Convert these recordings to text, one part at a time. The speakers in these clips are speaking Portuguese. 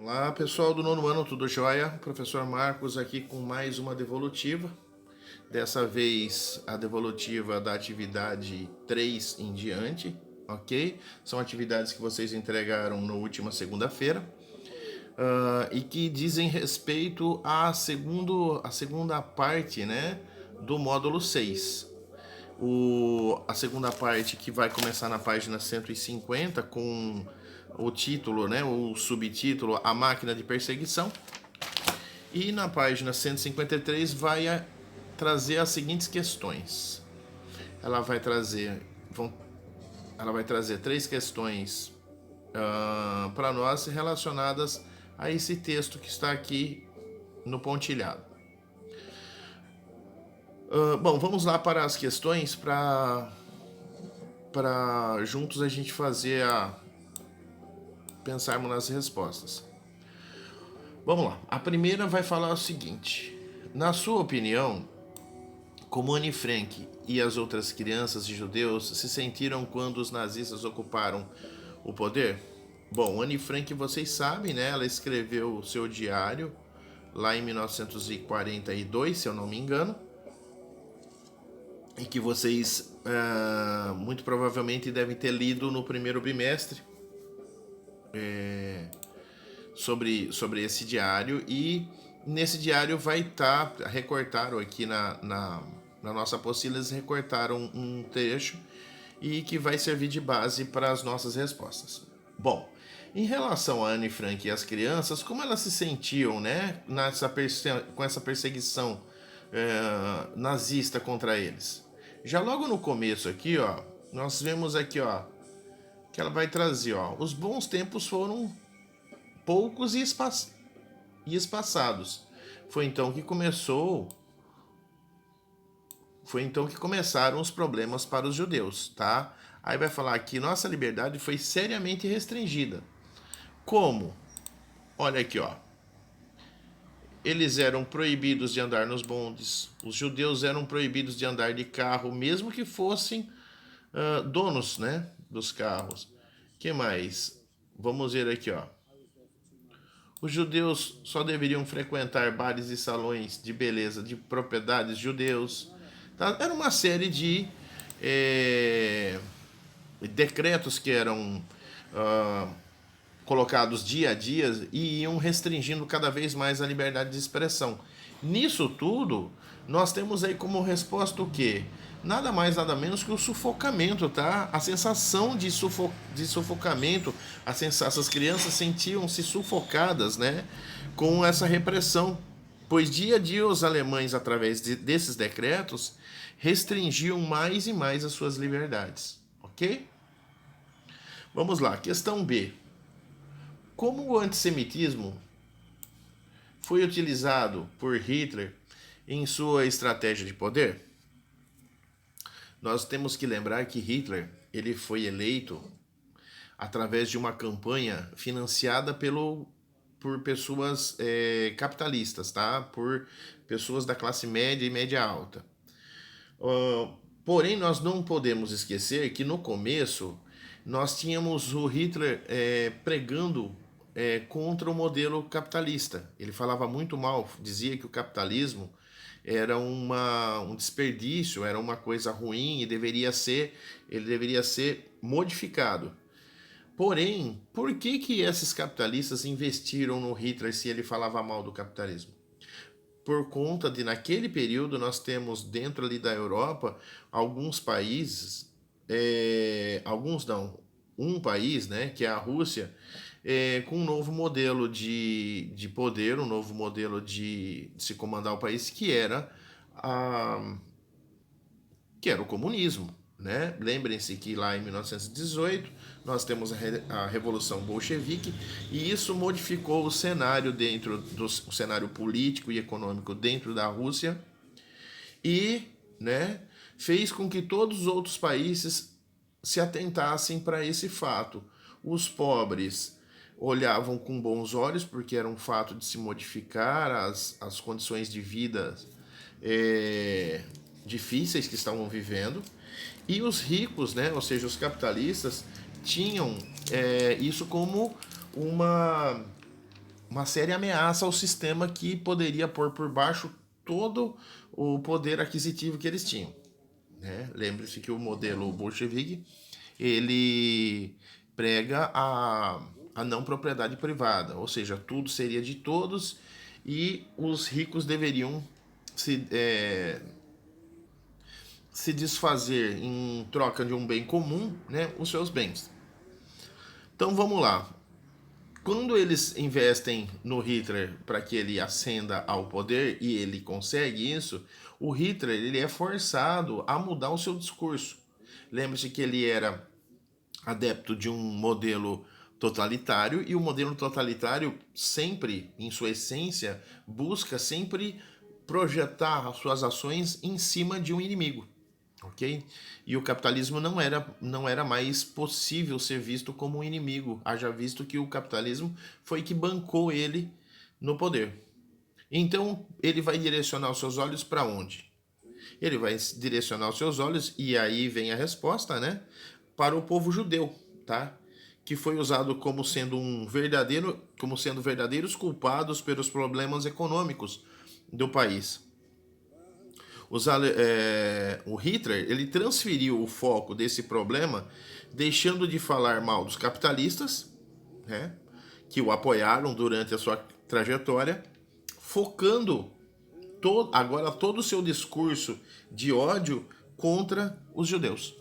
Olá pessoal do nono ano, tudo jóia? Professor Marcos aqui com mais uma devolutiva. Dessa vez a devolutiva da atividade 3 em diante, ok? São atividades que vocês entregaram na última segunda-feira e que dizem respeito à segunda parte, né, do módulo 6. A segunda parte que vai começar na página 150 com o título, né, o subtítulo A Máquina de Perseguição. E na página 153 vai trazer as seguintes questões. Ela vai trazer três questões para nós relacionadas a esse texto que está aqui no pontilhado. Bom, vamos lá para as questões para juntos a gente pensarmos nas respostas. Vamos lá. A primeira vai falar o seguinte: na sua opinião, como Anne Frank e as outras crianças de judeus se sentiram quando os nazistas ocuparam o poder? Bom, Anne Frank, vocês sabem, né? Ela escreveu o seu diário lá em 1942, se eu não me engano, e que vocês muito provavelmente devem ter lido no primeiro bimestre sobre esse diário. E nesse diário vai estar, recortaram aqui na nossa apostila, eles recortaram um trecho e que vai servir de base para as nossas respostas. Bom, em relação a Anne Frank e as crianças, como elas se sentiam, né, com essa perseguição nazista contra eles? Já logo no começo aqui, ó, nós vemos aqui, ó, que ela vai trazer, ó, os bons tempos foram poucos e espaçados. Foi então que começaram os problemas para os judeus, tá? Aí vai falar que nossa liberdade foi seriamente restringida. Como? Olha aqui, ó. Eles eram proibidos de andar nos bondes. Os judeus eram proibidos de andar de carro, mesmo que fossem donos, né, dos carros. Que mais? Vamos ver aqui, ó. Os judeus só deveriam frequentar bares e salões de beleza de propriedades judeus. Tá? Era uma série de decretos que eram colocados dia a dia e iam restringindo cada vez mais a liberdade de expressão. Nisso tudo, nós temos aí como resposta o quê? Nada mais, nada menos que o sufocamento, tá? A sensação de sufocamento, essas crianças sentiam-se sufocadas, né? Com essa repressão. Pois dia a dia os alemães, através desses decretos, restringiam mais e mais as suas liberdades, ok? Vamos lá, questão B. Como o antissemitismo foi utilizado por Hitler em sua estratégia de poder? Nós temos que lembrar que Hitler ele foi eleito através de uma campanha financiada por pessoas capitalistas, tá? Por pessoas da classe média e média alta. Porém, nós não podemos esquecer que no começo nós tínhamos o Hitler pregando contra o modelo capitalista. Ele falava muito mal, dizia que o capitalismo era um desperdício, era uma coisa ruim e ele deveria ser modificado. Porém, por que esses capitalistas investiram no Hitler se ele falava mal do capitalismo? Por conta de, naquele período, nós temos dentro ali da Europa alguns países, um país, né, que é a Rússia, com um novo modelo de poder, um novo modelo de se comandar o país, que era o comunismo. Né? Lembrem-se que lá em 1918 nós temos a Revolução Bolchevique e isso modificou o cenário o cenário político e econômico dentro da Rússia e, né, fez com que todos os outros países se atentassem para esse fato. Os pobres olhavam com bons olhos porque era um fato de se modificar as condições de vida difíceis que estavam vivendo. E os ricos, né, ou seja, os capitalistas, tinham isso como uma séria ameaça ao sistema que poderia pôr por baixo todo o poder aquisitivo que eles tinham, né? Lembre-se que o modelo bolchevique, ele prega a não propriedade privada, ou seja, tudo seria de todos e os ricos deveriam se desfazer em troca de um bem comum, né, os seus bens. Então vamos lá. Quando eles investem no Hitler para que ele ascenda ao poder e ele consegue isso, o Hitler ele é forçado a mudar o seu discurso. Lembre-se que ele era adepto de um modelo totalitário e o modelo totalitário sempre, em sua essência, busca sempre projetar as suas ações em cima de um inimigo. Ok? E o capitalismo não era mais possível ser visto como um inimigo, haja visto que o capitalismo foi que bancou ele no poder. Então, ele vai direcionar os seus olhos para onde? Ele vai direcionar os seus olhos, e aí vem a resposta, né? Para o povo judeu, tá? Que foi usado como sendo verdadeiros culpados pelos problemas econômicos do país. O Hitler ele transferiu o foco desse problema, deixando de falar mal dos capitalistas, né, que o apoiaram durante a sua trajetória, focando agora todo o seu discurso de ódio contra os judeus.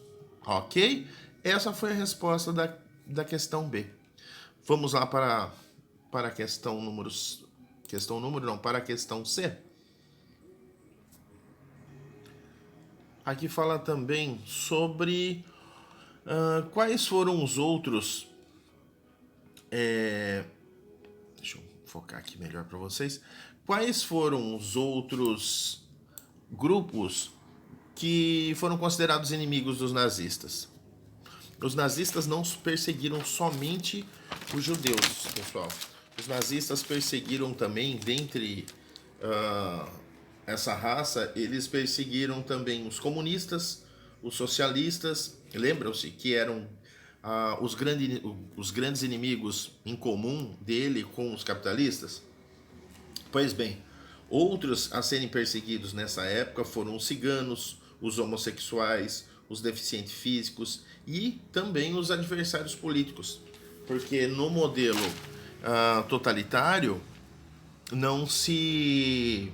Ok? Essa foi a resposta da questão B. Vamos lá para a questão para a questão C. Aqui fala também sobre quais foram os outros. Deixa eu focar aqui melhor para vocês. Quais foram os outros grupos que foram considerados inimigos dos nazistas? Os nazistas não perseguiram somente os judeus, pessoal. Os nazistas perseguiram também, dentre essa raça, eles perseguiram também os comunistas, os socialistas. Lembram-se que eram os grandes inimigos em comum dele com os capitalistas? Pois bem, outros a serem perseguidos nessa época foram os ciganos, os homossexuais, os deficientes físicos e também os adversários políticos. Porque no modelo totalitário não se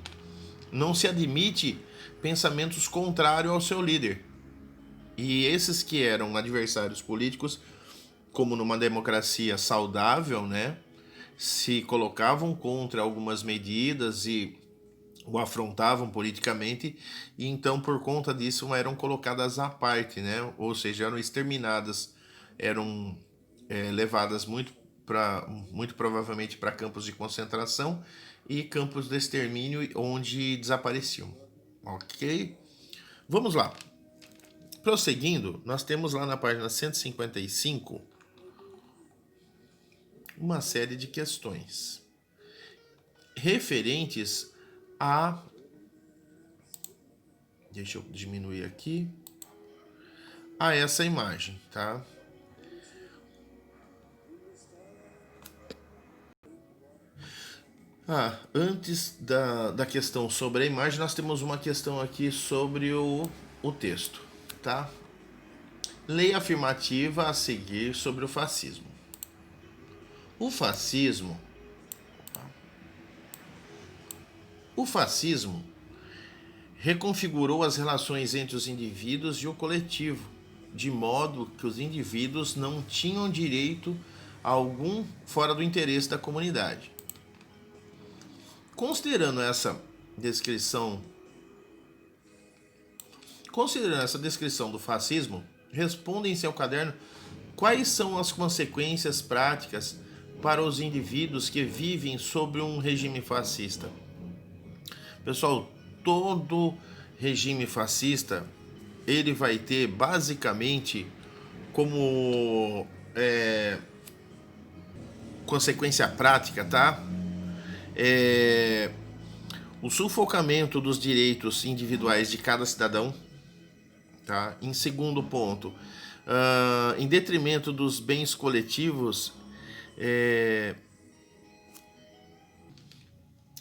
admite pensamentos contrários ao seu líder. E esses que eram adversários políticos, como numa democracia saudável, né, se colocavam contra algumas medidas e o afrontavam politicamente, e então por conta disso eram colocadas à parte, né, ou seja, eram exterminadas, eram levadas muito provavelmente para campos de concentração e campos de extermínio onde desapareciam. Ok? Vamos lá. Prosseguindo, nós temos lá na página 155 uma série de questões referentes a... Deixa eu diminuir aqui. A essa imagem, tá? Antes da questão sobre a imagem, nós temos uma questão aqui sobre o texto, tá? Lei afirmativa a seguir sobre o fascismo. O fascismo reconfigurou as relações entre os indivíduos e o coletivo, de modo que os indivíduos não tinham direito algum fora do interesse da comunidade. Considerando essa descrição do fascismo, responda em seu caderno quais são as consequências práticas para os indivíduos que vivem sob um regime fascista. Pessoal, todo regime fascista ele vai ter basicamente como consequência prática, tá? O sufocamento dos direitos individuais de cada cidadão, tá? Em segundo ponto, em detrimento dos bens coletivos,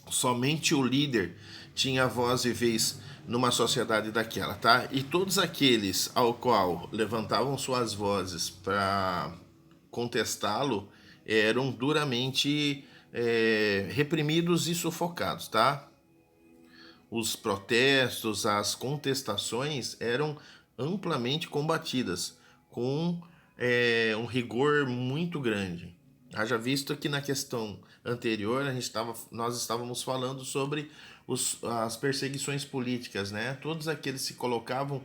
Somente o líder tinha voz e vez numa sociedade daquela, tá? E todos aqueles ao qual levantavam suas vozes para contestá-lo eram duramente reprimidos e sufocados, tá? Os protestos, as contestações eram amplamente combatidas com um rigor muito grande. Haja visto que na questão anterior nós estávamos falando sobre as perseguições políticas, né? Todos aqueles que se colocavam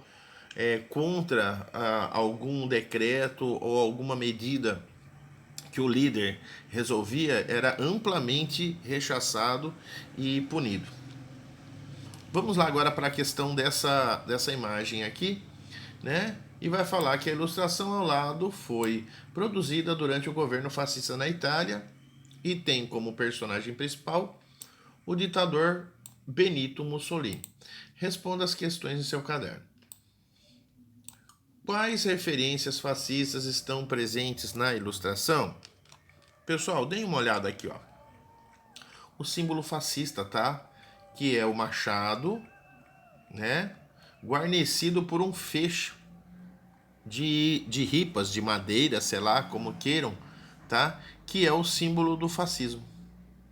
contra algum decreto ou alguma medida que o líder resolvia era amplamente rechaçado e punido. Vamos lá agora para a questão dessa imagem aqui, né? E vai falar que a ilustração ao lado foi produzida durante o governo fascista na Itália e tem como personagem principal o ditador Benito Mussolini. Responda as questões em seu caderno. Quais referências fascistas estão presentes na ilustração? Pessoal, deem uma olhada aqui, ó. O símbolo fascista, tá? Que é o machado, né? Guarnecido por um fecho de ripas, de madeira, sei lá, como queiram, tá? Que é o símbolo do fascismo,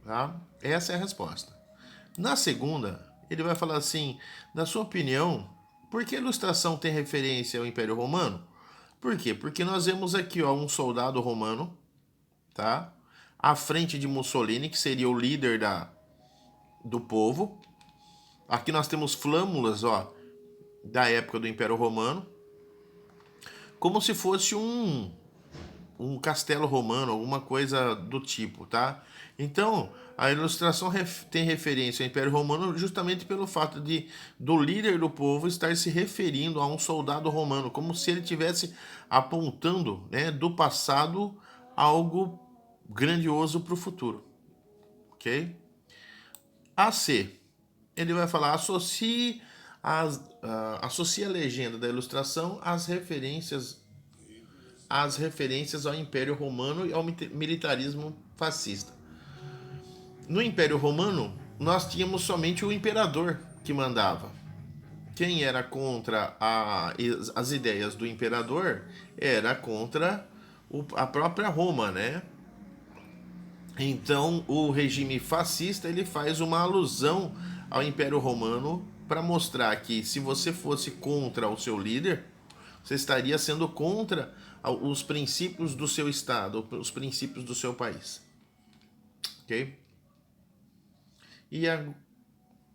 tá? Essa é a resposta. Na segunda, ele vai falar assim, na sua opinião, por que a ilustração tem referência ao Império Romano? Por quê? Porque nós vemos aqui, ó, um soldado romano, tá? À frente de Mussolini, que seria o líder do povo. Aqui nós temos flâmulas, ó, da época do Império Romano, como se fosse um castelo romano, alguma coisa do tipo, tá? Então, a ilustração tem referência ao Império Romano justamente pelo fato do líder do povo estar se referindo a um soldado romano, como se ele estivesse apontando, né, do passado algo grandioso para o futuro, ok? A C, ele vai falar, associe a legenda da ilustração às referências ao Império Romano e ao militarismo fascista. No Império Romano, nós tínhamos somente o imperador que mandava. Quem era contra as ideias do imperador era contra a própria Roma, né? Então, o regime fascista ele faz uma alusão ao Império Romano para mostrar que se você fosse contra o seu líder, você estaria sendo contra os princípios do seu estado, os princípios do seu país. Ok? E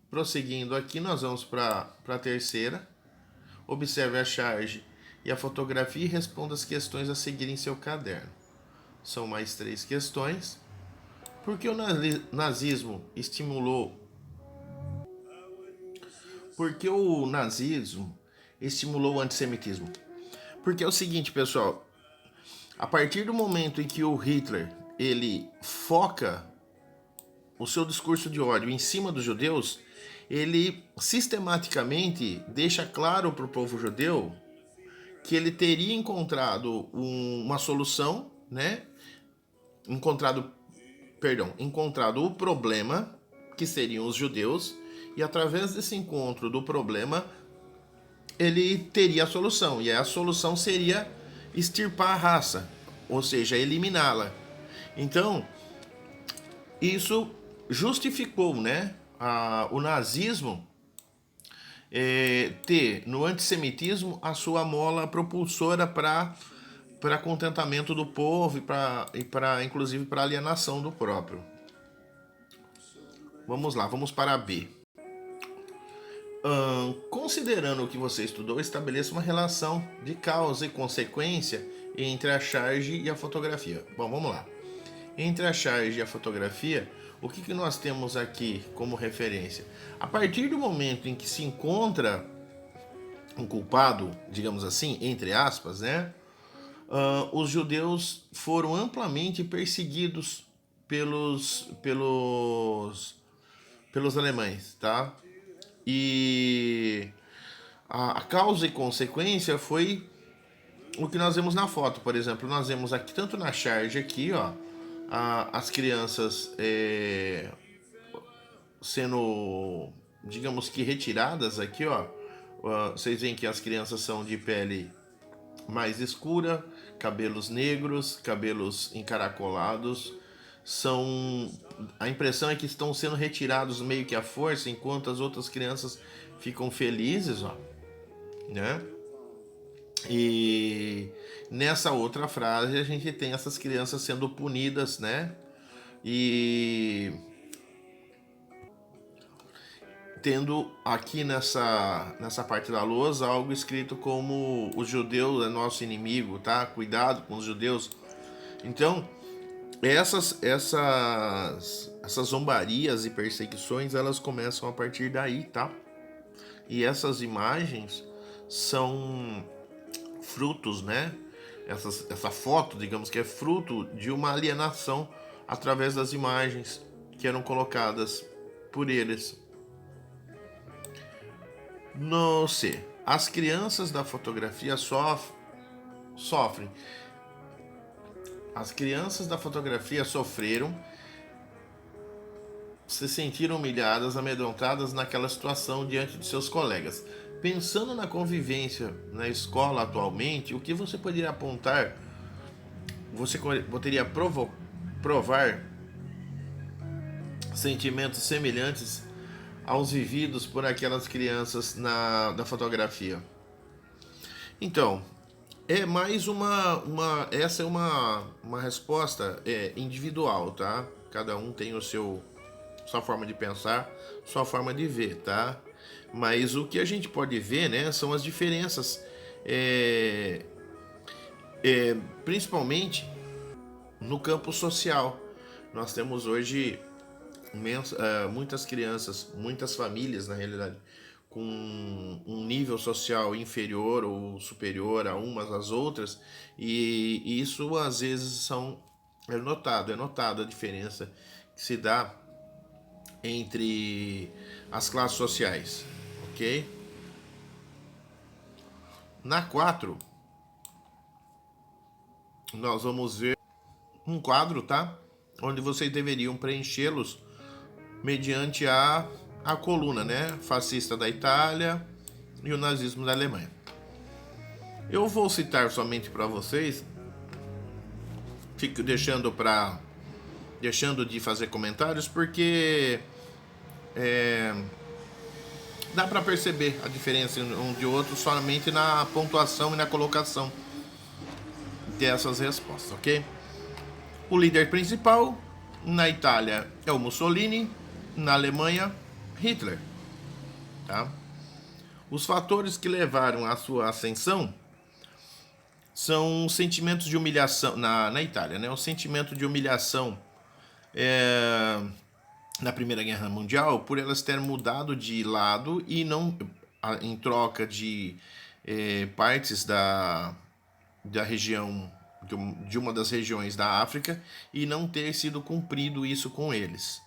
prosseguindo aqui, nós vamos para a terceira. Observe a charge e a fotografia e responda as questões a seguir em seu caderno. São mais 3 questões. Por que o nazismo estimulou? Por que o nazismo estimulou o antissemitismo? Porque é o seguinte, pessoal. A partir do momento em que o Hitler ele foca o seu discurso de ódio em cima dos judeus, ele sistematicamente deixa claro para o povo judeu que ele teria encontrado uma solução, né? Encontrado o problema, que seriam os judeus, e através desse encontro do problema, ele teria a solução, e a solução seria extirpar a raça, ou seja, eliminá-la. Então, isso justificou, né, o nazismo ter no antissemitismo a sua mola propulsora para contentamento do povo e para inclusive para alienação do próprio. Vamos lá, vamos para a B. Considerando o que você estudou, estabeleça uma relação de causa e consequência entre a charge e a fotografia. Bom, vamos lá. Entre a charge e a fotografia, o que nós temos aqui como referência? A partir do momento em que se encontra um culpado, digamos assim, entre aspas, né? Os judeus foram amplamente perseguidos pelos alemães, tá? E a causa e consequência foi o que nós vemos na foto. Por exemplo, nós vemos aqui, tanto na charge aqui, ó, as crianças sendo, digamos que retiradas aqui, ó. Vocês veem que as crianças são de pele mais escura, cabelos negros, cabelos encaracolados. A impressão é que estão sendo retirados meio que à força, enquanto as outras crianças ficam felizes, ó, né? E nessa outra frase a gente tem essas crianças sendo punidas, né? E tendo aqui nessa parte da lousa algo escrito como o judeu é nosso inimigo, tá? Cuidado com os judeus. Então, essas zombarias e perseguições, elas começam a partir daí, tá? E essas imagens são frutos, né? Essa foto, digamos que é fruto de uma alienação através das imagens que eram colocadas por eles. No C. As crianças da fotografia sofrem. As crianças da fotografia sofreram, se sentiram humilhadas, amedrontadas naquela situação diante de seus colegas. Pensando na convivência na escola atualmente, o que você poderia apontar? Você poderia provar sentimentos semelhantes aos vividos por aquelas crianças da fotografia? Então, é mais essa é uma resposta individual, tá? Cada um tem sua forma de pensar, sua forma de ver, tá? Mas o que a gente pode ver, né, são as diferenças, principalmente no campo social. Nós temos hoje muitas crianças, muitas famílias, na realidade, com um nível social inferior ou superior a umas às outras, e isso às vezes é notado a diferença que se dá entre as classes sociais, ok? Na 4, nós vamos ver um quadro, tá? Onde vocês deveriam preenchê-los mediante a coluna, né? Fascista da Itália e o nazismo da Alemanha. Eu vou citar somente para vocês, fico deixando de fazer comentários, porque dá para perceber a diferença um de outro somente na pontuação e na colocação dessas respostas, ok? O líder principal na Itália é o Mussolini, na Alemanha, Hitler, tá? Os fatores que levaram à sua ascensão são sentimentos de humilhação na Itália, né? O sentimento de humilhação na Primeira Guerra Mundial, por elas terem mudado de lado e não em troca de partes da região, de uma das regiões da África, e não ter sido cumprido isso com eles.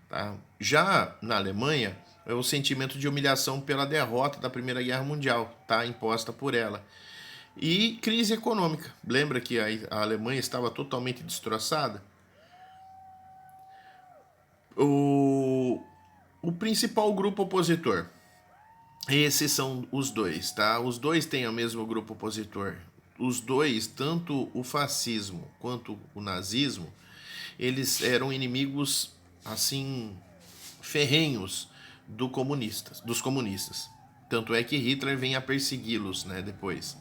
Tá? Já na Alemanha, é o sentimento de humilhação pela derrota da Primeira Guerra Mundial, tá? Imposta por ela. E crise econômica. Lembra que a Alemanha estava totalmente destroçada? O principal grupo opositor. Esses são os dois, tá? Os dois têm o mesmo grupo opositor. Os dois, tanto o fascismo quanto o nazismo, eles eram inimigos, assim, ferrenhos dos comunistas. Tanto é que Hitler vem a persegui-los, né, depois.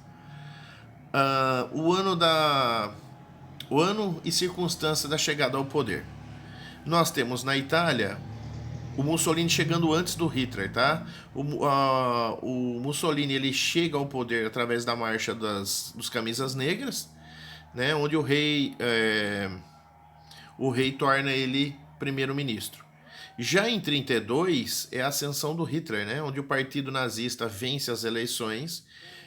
O ano e circunstância da chegada ao poder. Nós temos na Itália o Mussolini chegando antes do Hitler, tá? O Mussolini, ele chega ao poder através da marcha dos camisas negras, né? Onde o rei torna ele primeiro-ministro. Já em 32 é a ascensão do Hitler, né? Onde o partido nazista vence as eleições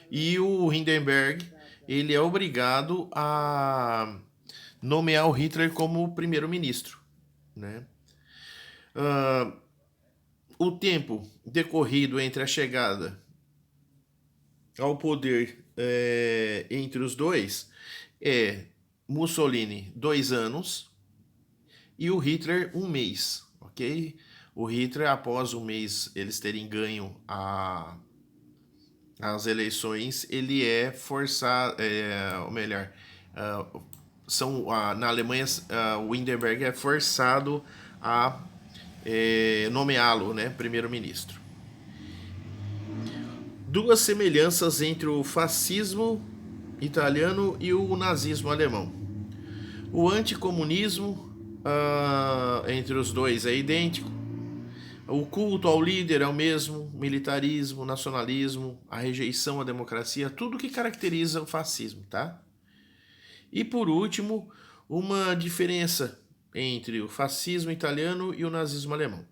e o Hindenburg, ele é obrigado a nomear o Hitler como primeiro-ministro, né? O tempo decorrido entre a chegada ao poder entre os dois é Mussolini 2 anos e o Hitler 1 mês, ok? O Hitler, após um mês eles terem ganho as eleições, ele é forçado, ou melhor, na Alemanha, o Hindenburg é forçado a nomeá-lo, né, primeiro-ministro. Duas semelhanças entre o fascismo italiano e o nazismo alemão. O anticomunismo entre os dois é idêntico. O culto ao líder é o mesmo, militarismo, nacionalismo, a rejeição à democracia, tudo que caracteriza o fascismo, tá? E por último, uma diferença entre o fascismo italiano e o nazismo alemão.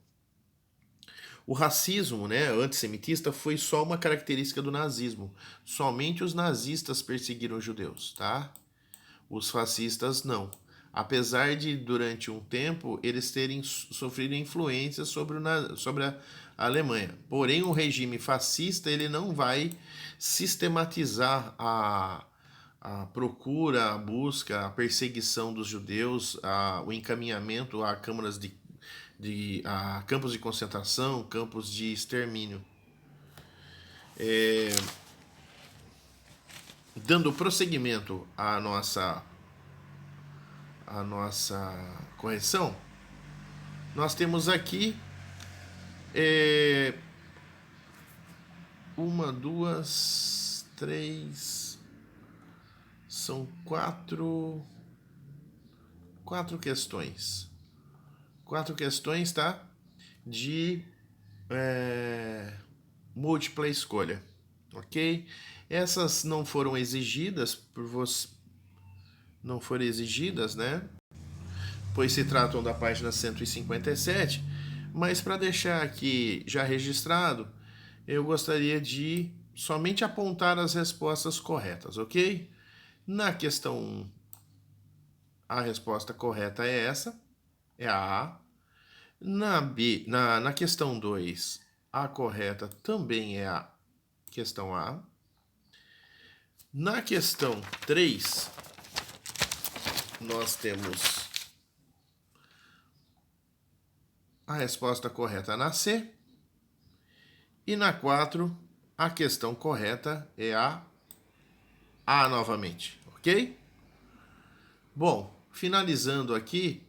O racismo, né, antissemitista, foi só uma característica do nazismo. Somente os nazistas perseguiram os judeus, tá? Os fascistas não. Apesar de, durante um tempo, eles terem sofrido influência sobre a Alemanha. Porém, o regime fascista ele não vai sistematizar a procura, a busca, a perseguição dos judeus, o encaminhamento a câmaras a campos de concentração, campos de extermínio. Dando prosseguimento à nossa correção, nós temos aqui 1, 2, 3, são quatro questões. 4 questões, tá? De múltipla escolha, ok? Essas não foram exigidas por você, não foram exigidas, né? Pois se tratam da página 157, mas para deixar aqui já registrado, eu gostaria de somente apontar as respostas corretas, ok? Na questão 1, a resposta correta é essa, é a A. Na questão 2, a correta também é a questão A. Na questão 3, nós temos a resposta correta na C. E na 4, a questão correta é a A novamente, ok? Bom, finalizando aqui,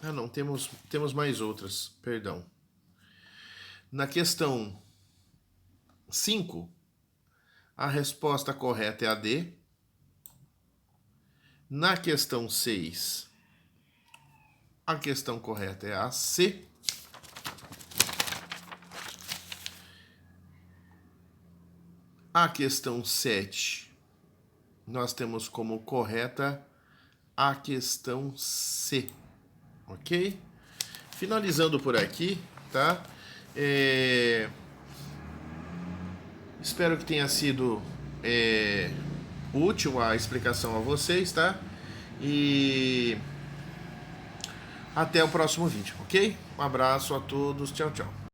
não, temos mais outras, perdão. Na questão 5, a resposta correta é a D. Na questão 6, a questão correta é a C. A questão 7, nós temos como correta a questão C, ok? Finalizando por aqui, tá? Espero que tenha sido útil a explicação a vocês, tá? E até o próximo vídeo, ok? Um abraço a todos, tchau, tchau.